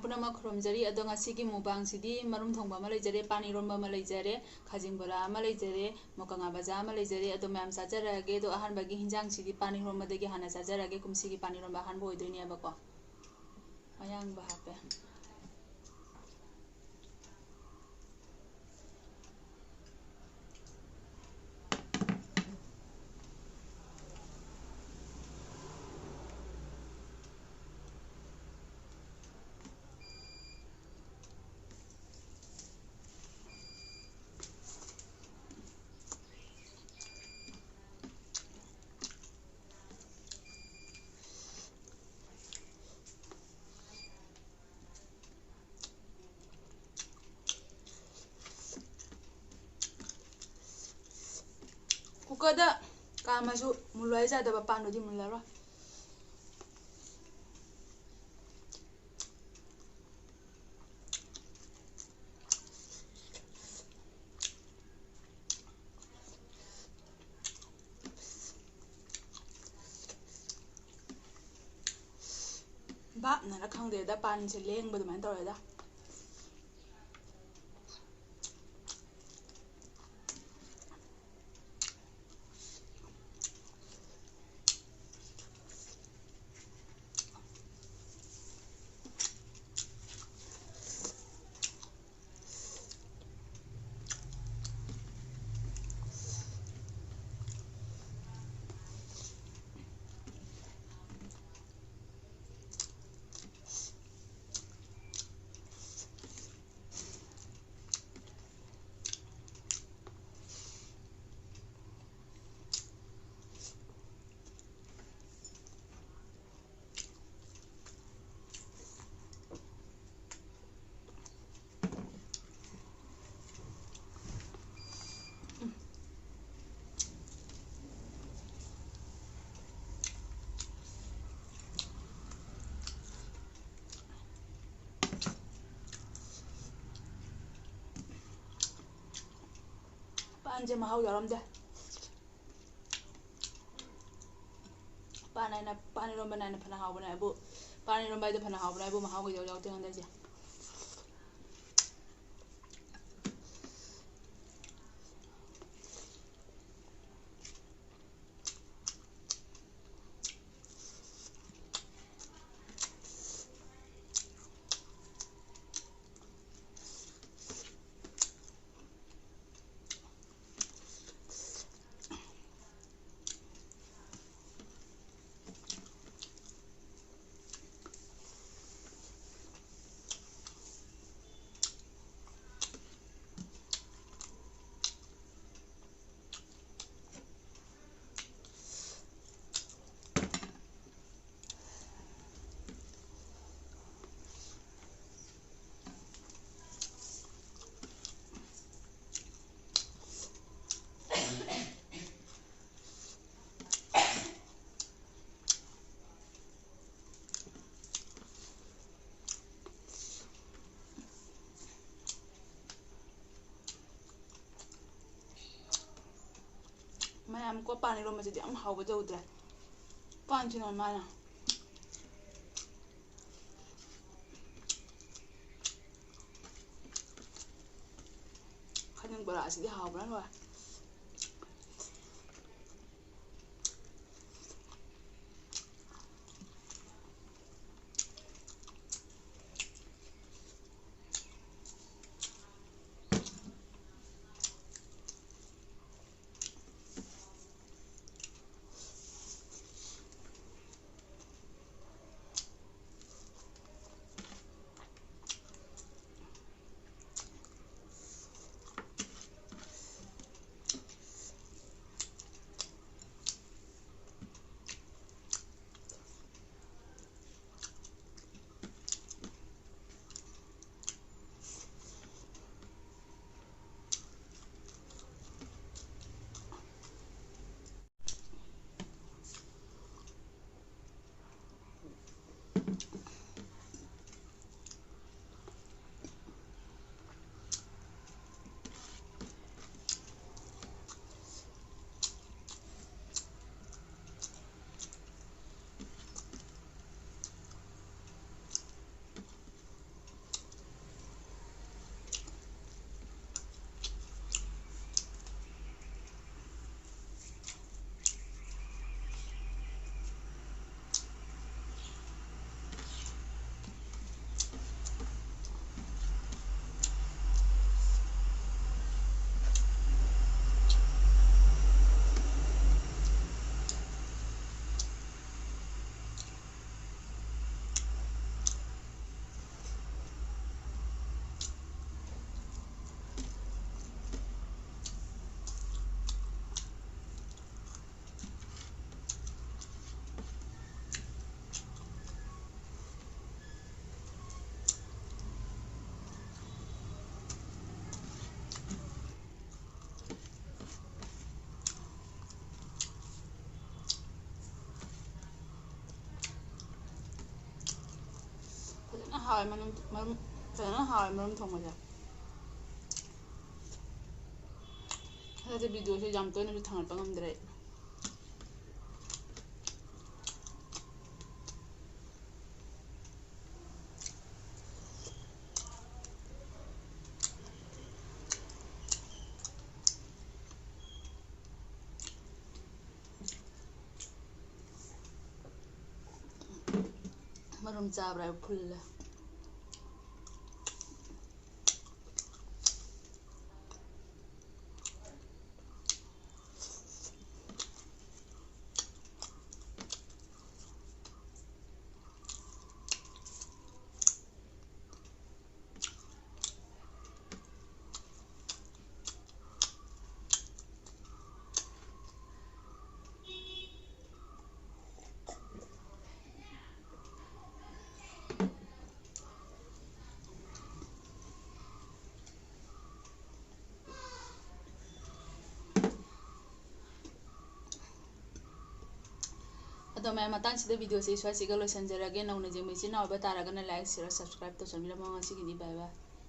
पुनमक खुरमजरी अदो ngasiगी mubangsidi marum thongba ama leijare pani romba ama leijare khajing bora ama leijare mokanga baja ama leijare ado mayam sajarage do ahan bagi hinjang sidi pani romba degi hana sajarage kumsigi pani romba ahan bo oidoni abako ayang bahape Kukada kamasu mulai jada ba panu di mularo ba nana khangde da pan se leng ba duman tawre da panje mahau yaramde panai pani romba na phana hau bana bu pani romba ida phana hau bana bu mahau ga yaw te ngande je mayam ko pani romba jidi am hau ba jawdra pan chino mana khajing bora asidi hau bana wa 하와이 마름 저는 하와이 마름 통과자. 사실 비디오에서 잠도는 당할 뻔함들에. 마름 짜브라 풀래. ꯑꯗꯣ ꯃꯌꯥꯝ ꯃꯇꯥꯡꯁꯤꯗ ꯚꯤꯗꯤꯑꯣꯁꯤ ꯁ꯭ꯋꯥꯏꯁꯤꯒ ꯂꯣꯏꯁꯤꯟꯖꯔꯒꯦ ꯅꯧꯅ ꯌꯦꯡꯕ ꯏꯆꯤꯟ ꯏꯅꯥꯎ ꯑꯣꯏꯕ ꯇꯥꯔꯒꯅ like ꯁꯤꯌꯔ subscribe ꯇꯧꯁꯟꯕꯤꯔꯝꯃꯣ ꯉꯁꯤꯒꯤꯗꯤ ꯕꯥꯏ ꯕꯥꯏ